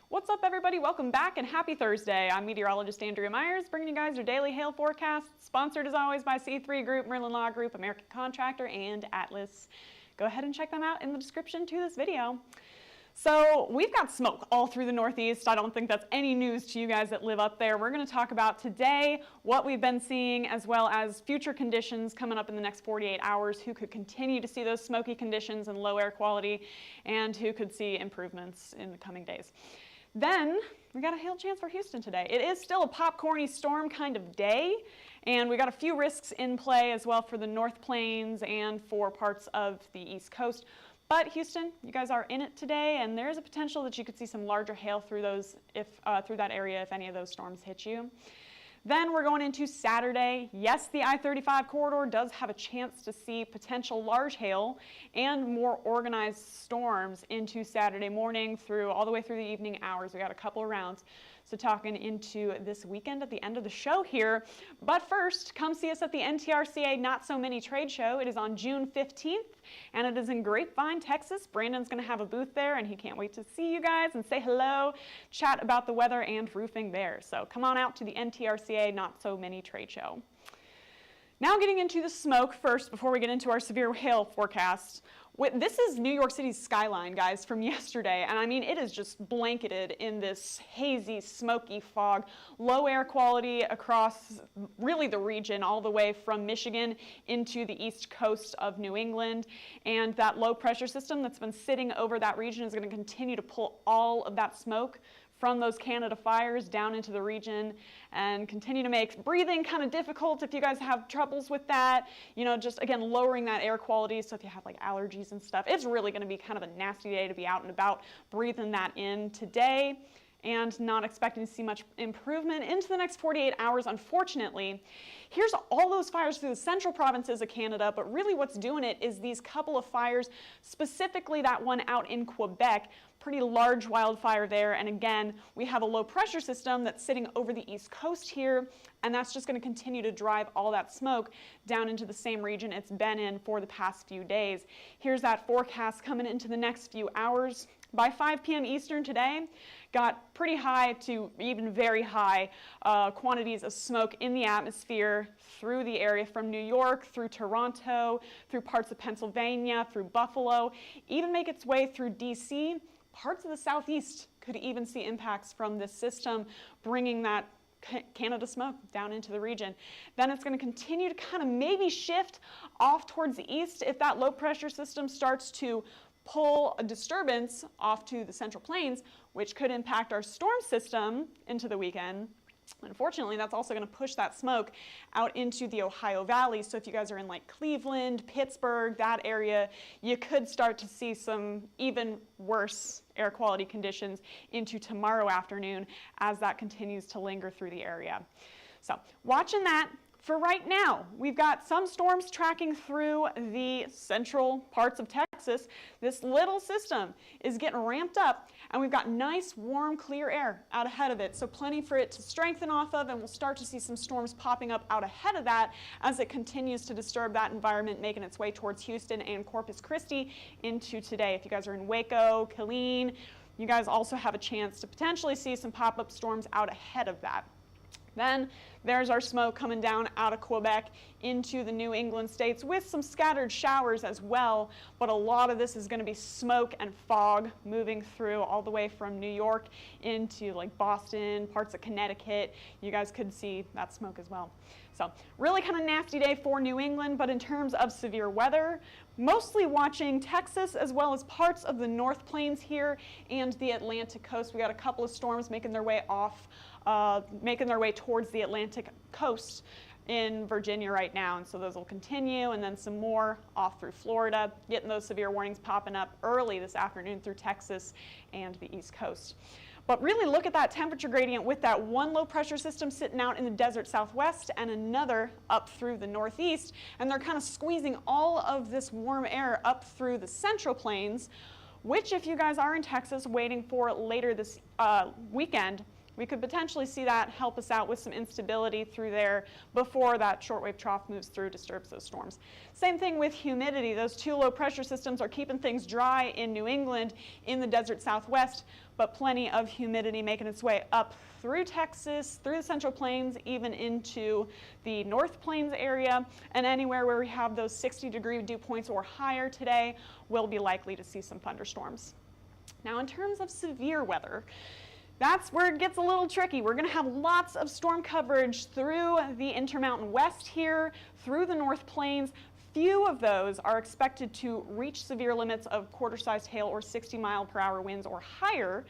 What's up, everybody? Welcome back and happy Thursday. I'm meteorologist Andrea Myers, bringing you guys your daily hail forecast, sponsored as always by C3 Group, Merlin Law Group, American Contractor, and Atlas. Go ahead and check them out in the description to this video. So we've got smoke all through the Northeast. I don't think that's any news to you guys that live up there. We're going to talk about today what we've been seeing, as well as future conditions coming up in the next 48 hours, who could continue to see those smoky conditions and low air quality, and who could see improvements in the coming days. Then we got a hail chance for Houston today. It is still a popcorny storm kind of day, and we got a few risks in play as well for the North Plains and for parts of the East Coast. But Houston, you guys are in it today, and there's a potential that you could see some larger hail through those through that area if any of those storms hit you. Then we're going into Saturday. Yes, the I-35 corridor does have a chance to see potential large hail and more organized storms into Saturday morning through all the way through the evening hours. We got a couple of rounds. So talking into this weekend at the end of the show here. But first, come see us at the NTRCA Not So Many Trade Show. It is on June 15th, and it is in Grapevine, Texas. Brandon's going to have a booth there, and he can't wait to see you guys and say hello, chat about the weather and roofing there. So come on out to the NTRCA Not So Many Trade Show. Now getting into the smoke first before we get into our severe hail forecast. This is New York City's skyline, guys, from yesterday, and I mean, it is just blanketed in this hazy, smoky fog, low air quality across really the region, all the way from Michigan into the east coast of New England, and that low pressure system that's been sitting over that region is going to continue to pull all of that smoke from those Canada fires down into the region and continue to make breathing kind of difficult if you guys have troubles with that. You know, just again, lowering that air quality. So if you have like allergies and stuff, it's really going to be kind of a nasty day to be out and about breathing that in today, and not expecting to see much improvement into the next 48 hours, unfortunately. Here's all those fires through the central provinces of Canada, but really what's doing it is these couple of fires, specifically that one out in Quebec, pretty large wildfire there, and again, we have a low pressure system that's sitting over the east coast here, and that's just going to continue to drive all that smoke down into the same region it's been in for the past few days. Here's that forecast coming into the next few hours. By 5 p.m. Eastern today, got pretty high to even very high quantities of smoke in the atmosphere through the area from New York, through Toronto, through parts of Pennsylvania, through Buffalo, even make its way through DC. Parts of the southeast could even see impacts from this system, bringing that Canada smoke down into the region. Then it's going to continue to kind of maybe shift off towards the east if that low pressure system starts to pull a disturbance off to the Central Plains, which could impact our storm system into the weekend. Unfortunately, that's also going to push that smoke out into the Ohio Valley. So if you guys are in like Cleveland, Pittsburgh, that area, you could start to see some even worse air quality conditions into tomorrow afternoon as that continues to linger through the area. So watching that. For right now, we've got some storms tracking through the central parts of Texas. This little system is getting ramped up, and we've got nice, warm, clear air out ahead of it, so plenty for it to strengthen off of, and we'll start to see some storms popping up out ahead of that as it continues to disturb that environment, making its way towards Houston and Corpus Christi into today. If you guys are in Waco, Killeen, you guys also have a chance to potentially see some pop-up storms out ahead of that. Then there's our smoke coming down out of Quebec into the New England states with some scattered showers as well, but a lot of this is going to be smoke and fog moving through all the way from New York into like Boston, parts of Connecticut. You guys could see that smoke as well. So really kind of nasty day for New England, but in terms of severe weather, mostly watching Texas as well as parts of the North Plains here and the Atlantic coast. We got a couple of storms making their way towards the Atlantic coast in Virginia right now, and so those will continue, and then some more off through Florida, getting those severe warnings popping up early this afternoon through Texas and the East Coast. But really look at that temperature gradient with that one low pressure system sitting out in the desert southwest and another up through the northeast, and they're kind of squeezing all of this warm air up through the central plains, which if you guys are in Texas waiting for later this weekend, we could potentially see that help us out with some instability through there before that shortwave trough moves through, disturbs those storms. Same thing with humidity. Those two low pressure systems are keeping things dry in New England, in the desert southwest, but plenty of humidity making its way up through Texas, through the Central Plains, even into the North Plains area, and anywhere where we have those 60-degree dew points or higher today, we'll be likely to see some thunderstorms. Now, in terms of severe weather, that's where it gets a little tricky. We're going to have lots of storm coverage through the Intermountain West here, through the North Plains. Few of those are expected to reach severe limits of quarter-sized hail or 60-mile-per-hour winds or higher,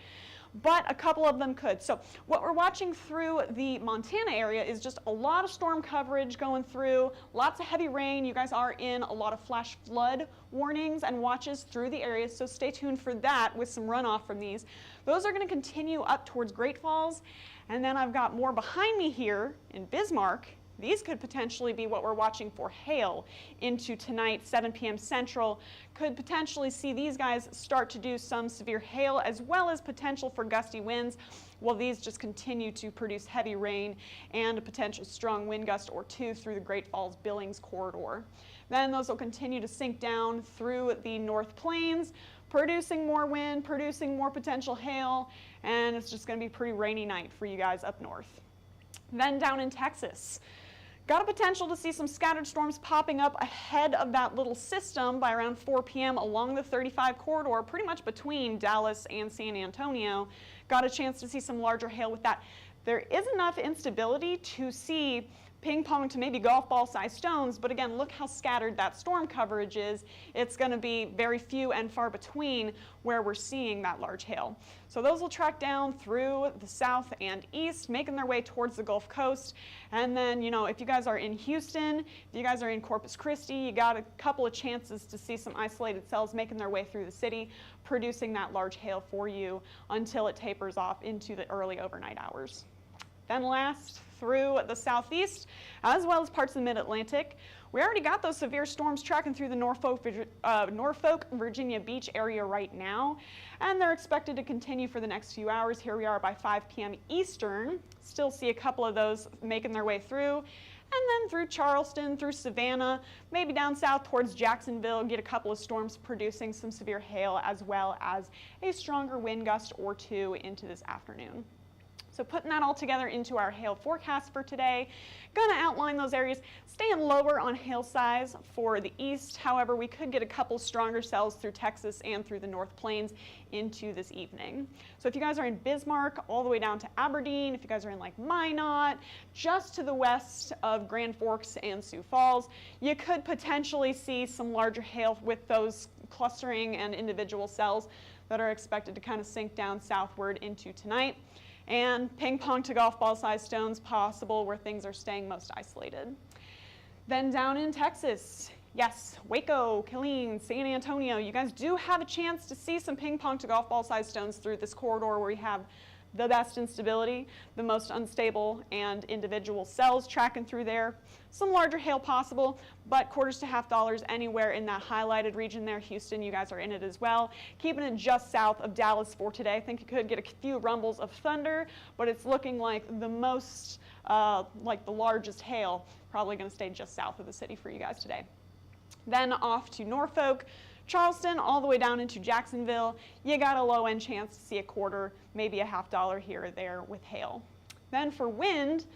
but a couple of them could. So what we're watching through the Montana area is just a lot of storm coverage going through, lots of heavy rain. You guys are in a lot of flash flood warnings and watches through the area, so stay tuned for that with some runoff from these. Those are going to continue up towards Great Falls, and then I've got more behind me here in Bismarck. These could potentially be what we're watching for hail into tonight, 7 p.m. Central. Could potentially see these guys start to do some severe hail as well as potential for gusty winds, while these just continue to produce heavy rain and a potential strong wind gust or two through the Great Falls Billings corridor. Then those will continue to sink down through the North Plains, producing more wind, producing more potential hail, and it's just going to be a pretty rainy night for you guys up north. Then down in Texas, got a potential to see some scattered storms popping up ahead of that little system by around 4 p.m. along the 35 corridor, pretty much between Dallas and San Antonio. Got a chance to see some larger hail with that. There is enough instability to see ping pong to maybe golf ball sized stones, but again, look how scattered that storm coverage is. It's going to be very few and far between where we're seeing that large hail. So those will track down through the south and east, making their way towards the Gulf Coast. And then, you know, if you guys are in Houston, if you guys are in Corpus Christi, you got a couple of chances to see some isolated cells making their way through the city, producing that large hail for you until it tapers off into the early overnight hours. Then last, through the southeast, as well as parts of the mid-Atlantic, we already got those severe storms tracking through the Norfolk, Virginia Beach area right now, and they're expected to continue for the next few hours. Here we are by 5 p.m. Eastern. Still see a couple of those making their way through, and then through Charleston, through Savannah, maybe down south towards Jacksonville, get a couple of storms producing some severe hail as well as a stronger wind gust or two into this afternoon. So putting that all together into our hail forecast for today, going to outline those areas, staying lower on hail size for the east. However, we could get a couple stronger cells through Texas and through the North Plains into this evening. So if you guys are in Bismarck all the way down to Aberdeen, if you guys are in like Minot, just to the west of Grand Forks and Sioux Falls, you could potentially see some larger hail with those clustering and individual cells that are expected to kind of sink down southward into tonight. And ping pong to golf ball sized stones possible where things are staying most isolated. Then down in Texas, yes, Waco, Killeen, San Antonio, you guys do have a chance to see some ping pong to golf ball sized stones through this corridor where we have the best instability, the most unstable and individual cells tracking through there. Some larger hail possible, but quarters to $50 anywhere in that highlighted region there. Houston, you guys are in it as well. Keeping it just south of Dallas for today. I think you could get a few rumbles of thunder, but it's looking like the most, like the largest hail, probably going to stay just south of the city for you guys today. Then off to Norfolk, Charleston, all the way down into Jacksonville, you got a low-end chance to see a quarter, maybe a $50 here or there with hail. Then for wind,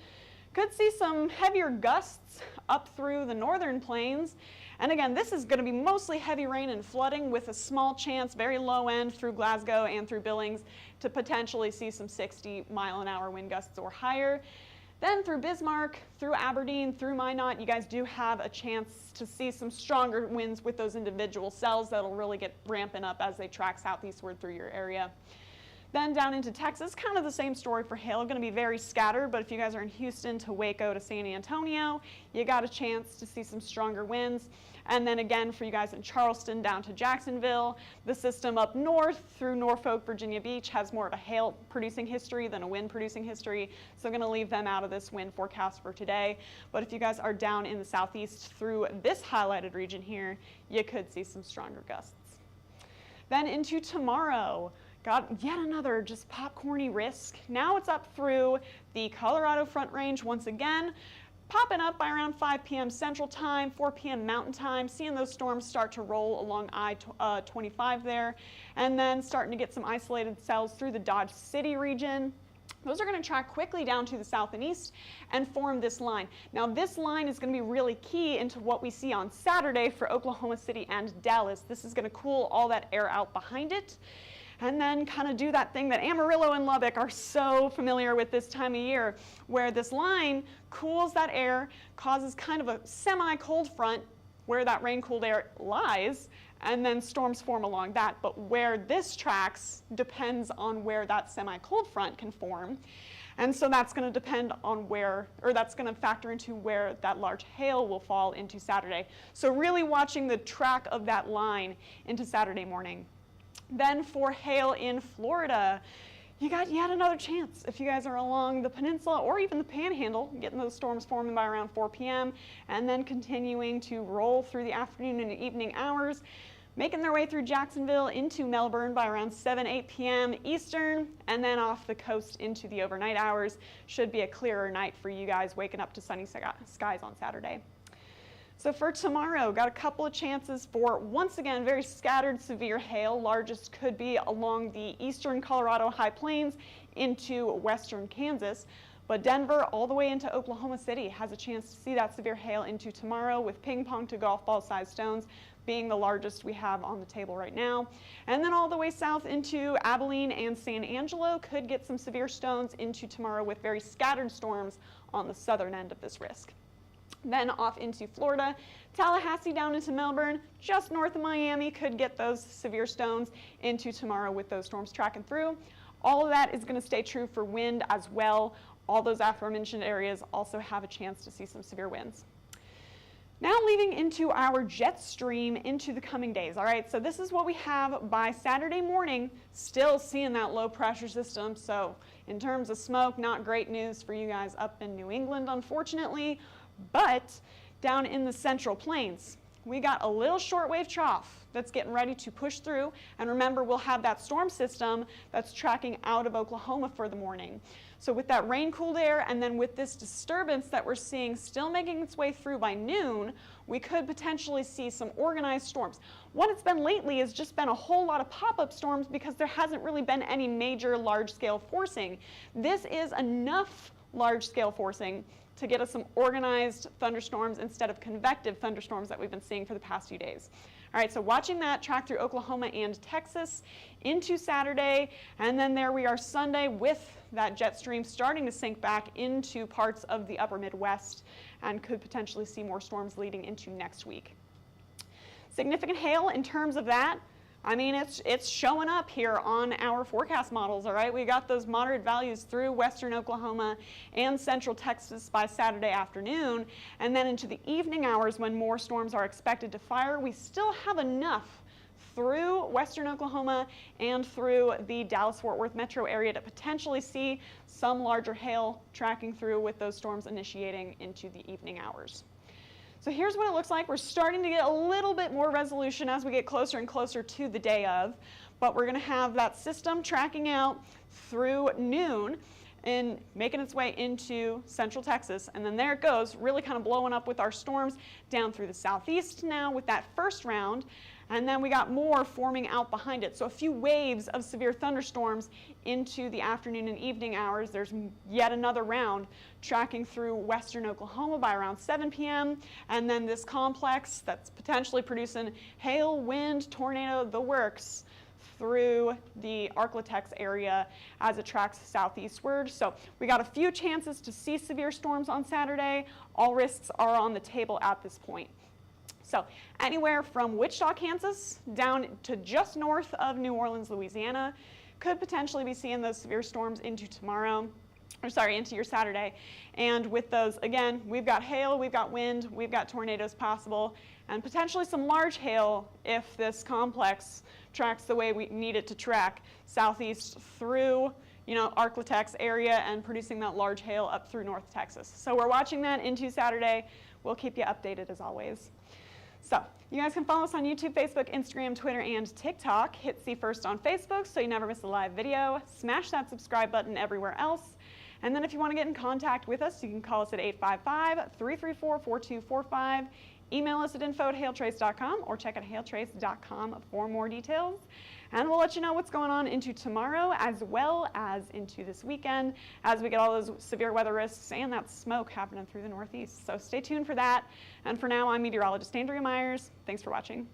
could see some heavier gusts up through the northern plains. And again, this is going to be mostly heavy rain and flooding with a small chance, very low end through Glasgow and through Billings to potentially see some 60-mile-an-hour wind gusts or higher. Then through Bismarck, through Aberdeen, through Minot, you guys do have a chance to see some stronger winds with those individual cells that'll really get ramping up as they track southeastward through your area. Then down into Texas, kind of the same story for hail, going to be very scattered, but if you guys are in Houston to Waco to San Antonio, you got a chance to see some stronger winds. And then again, for you guys in Charleston down to Jacksonville, the system up north through Norfolk, Virginia Beach has more of a hail producing history than a wind producing history. So I'm going to leave them out of this wind forecast for today. But if you guys are down in the southeast through this highlighted region here, you could see some stronger gusts. Then into tomorrow, got yet another just popcorny risk. Now it's up through the Colorado Front Range once again, popping up by around 5 p.m. Central Time, 4 p.m. Mountain Time, seeing those storms start to roll along I-25 there, and then starting to get some isolated cells through the Dodge City region. Those are going to track quickly down to the south and east and form this line. Now this line is going to be really key into what we see on Saturday for Oklahoma City and Dallas. This is going to cool all that air out behind it, and then kind of do that thing that Amarillo and Lubbock are so familiar with this time of year, where this line cools that air, causes kind of a semi-cold front where that rain-cooled air lies, and then storms form along that. But where this tracks depends on where that semi-cold front can form. And so that's going to depend on where, or that's going to factor into where that large hail will fall into Saturday. So really watching the track of that line into Saturday morning. Then for hail in Florida, you got yet another chance. If you guys are along the peninsula or even the panhandle, getting those storms forming by around 4 p.m. and then continuing to roll through the afternoon and evening hours, making their way through Jacksonville into Melbourne by around 7, 8 p.m. Eastern, and then off the coast into the overnight hours. Should be a clearer night for you guys waking up to sunny skies on Saturday. So for tomorrow, got a couple of chances for, once again, very scattered severe hail. Largest could be along the eastern Colorado high plains into western Kansas. But Denver all the way into Oklahoma City has a chance to see that severe hail into tomorrow, with ping pong to golf ball sized stones being the largest we have on the table right now. And then all the way south into Abilene and San Angelo could get some severe stones into tomorrow, with very scattered storms on the southern end of this risk. Then off into Florida, Tallahassee down into Melbourne, just north of Miami, could get those severe stones into tomorrow with those storms tracking through. All of that is going to stay true for wind as well. All those aforementioned areas also have a chance to see some severe winds. Now leading into our jet stream into the coming days. All right, so this is what we have by Saturday morning, still seeing that low pressure system. So in terms of smoke, not great news for you guys up in New England, unfortunately. But down in the central plains, we got a little shortwave trough that's getting ready to push through. And remember, we'll have that storm system that's tracking out of Oklahoma for the morning. So with that rain-cooled air, and then with this disturbance that we're seeing still making its way through by noon, we could potentially see some organized storms. What it's been lately has just been a whole lot of pop-up storms because there hasn't really been any major large-scale forcing. This is enough large-scale forcing to get us some organized thunderstorms instead of convective thunderstorms that we've been seeing for the past few days. All right, so watching that track through Oklahoma and Texas into Saturday, and then there we are Sunday with that jet stream starting to sink back into parts of the upper Midwest, and could potentially see more storms leading into next week. Significant hail in terms of that, I mean, it's showing up here on our forecast models, all right? We got those moderate values through western Oklahoma and central Texas by Saturday afternoon, and then into the evening hours when more storms are expected to fire, we still have enough through western Oklahoma and through the Dallas-Fort Worth metro area to potentially see some larger hail tracking through, with those storms initiating into the evening hours. So here's what it looks like. We're starting to get a little bit more resolution as we get closer and closer to the day of, but we're going to have that system tracking out through noon and making its way into central Texas, and then there it goes, really kind of blowing up with our storms down through the southeast now with that first round. And then we got more forming out behind it. So a few waves of severe thunderstorms into the afternoon and evening hours. There's yet another round tracking through western Oklahoma by around 7 p.m. And then this complex that's potentially producing hail, wind, tornado, the works through the Arklatex area as it tracks southeastward. So we got a few chances to see severe storms on Saturday. All risks are on the table at this point. So anywhere from Wichita, Kansas, down to just north of New Orleans, Louisiana, could potentially be seeing those severe storms into tomorrow. Into your Saturday. And with those, again, we've got hail, we've got wind, we've got tornadoes possible, and potentially some large hail if this complex tracks the way we need it to track, southeast through, Arklatex area and producing that large hail up through North Texas. So we're watching that into Saturday. We'll keep you updated as always. So you guys can follow us on YouTube, Facebook, Instagram, Twitter, and TikTok. Hit See First on Facebook so you never miss a live video. Smash that subscribe button everywhere else. And then if you want to get in contact with us, you can call us at 855-334-4245. Email us at info@hailtrace.com or check out hailtrace.com for more details. And we'll let you know what's going on into tomorrow as well as into this weekend as we get all those severe weather risks and that smoke happening through the Northeast. So stay tuned for that. And for now, I'm meteorologist Andrea Myers. Thanks for watching.